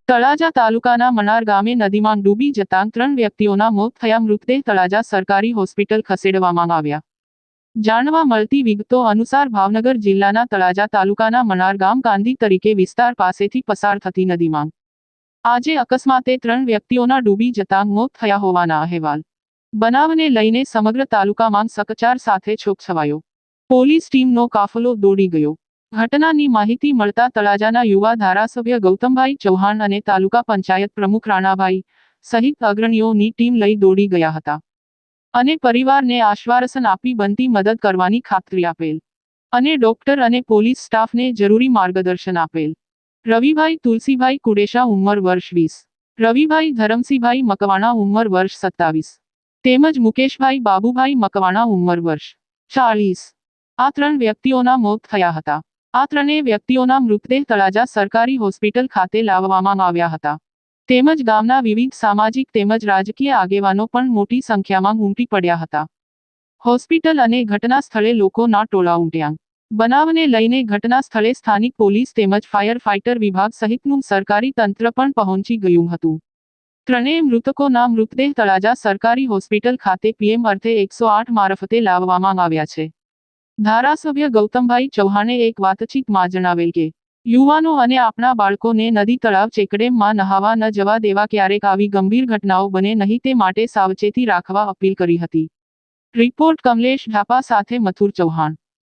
તળાજા તાલુકાના મનાર ગામે નદીમાં ડૂબી જતાં 3 વ્યક્તિઓના મોત થયા. મૃતદેહ તળાજા સરકારી હોસ્પિટલ ખસેડવામાં આવ્યા. જાણવા મળતી વિગતો અનુસાર ભાવનગર જિલ્લાના તળાજા તાલુકાના મનાર ગામ કાંદી તરીકે વિસ્તાર પાસેથી પસાર થતી નદીમાં આજે અકસ્માતે 3 વ્યક્તિઓના ડૂબી જતાં મોત થયા હોવાના અહેવાલ. બનાવને લઈને સમગ્ર તાલુકામાં ચકચાર સાથે શોક છવાયો. પોલીસ ટીમનો કાફલો દોડી ગયો. ઘટનાની માહિતી મળતા તળાજાના યુવા ધારાસભ્ય ગૌતમભાઈ ચૌહાણ અને તાલુકા પંચાયત પ્રમુખ રાણાભાઈ સહિત અગ્રણીઓની ટીમ લઈ દોડી ગયા હતા અને પરિવારને આશ્વાસન આપી બનતી મદદ કરવાની ખાતરી આપેલ અને ડોક્ટર અને પોલીસ સ્ટાફને જરૂરી માર્ગદર્શન આપેલ. રવિભાઈ તુલસીભાઈ કુડેશા ઉંમર વર્ષ 20, રવિભાઈ ધરમસિંહભાઈ મકવાણા ઉંમર વર્ષ 27 તેમજ મુકેશભાઈ બાબુભાઈ મકવાણા ઉંમર વર્ષ 40. આ 3 વ્યક્તિઓના મોત થયા હતા. આ 3 વ્યક્તિઓના મૃતદેહ તળાજા સરકારી હોસ્પિટલ ખાતે લાવવામાં આવ્યા હતા. તેમજ ગામના વિવિધ સામાજિક તેમજ રાજકીય આગેવાનો પણ મોટી સંખ્યામાં ઉમટી પડ્યા હતા. હોસ્પિટલ અને ઘટના સ્થળે લોકોના ટોળા ઉમટ્યા. બનાવને લઈને ઘટના સ્થળે સ્થાનિક પોલીસ તેમજ ફાયર ફાઇટર વિભાગ સહિતનું સરકારી તંત્ર પણ પહોંચી ગયું હતું. 3 મૃતકોના મૃતદેહ તળાજા સરકારી હોસ્પિટલ ખાતે પીએમ અર્થે 108 મારફતે લાવવામાં આવ્યા છે. ધારાસભ્ય ગૌતમભાઈ ચૌહાણે એક વાતચીતમાં જણાવેલ કે યુવાનો અને આપણા બાળકોને નદી તળાવ ચેકડેમમાં નહાવા ન જવા દેવા. ક્યારેક આવી ગંભીર ઘટનાઓ બને નહીં તે માટે સાવચેતી રાખવા અપીલ કરી હતી. રિપોર્ટ કમલેશ ઢાપા સાથે મથુર ચૌહાણ.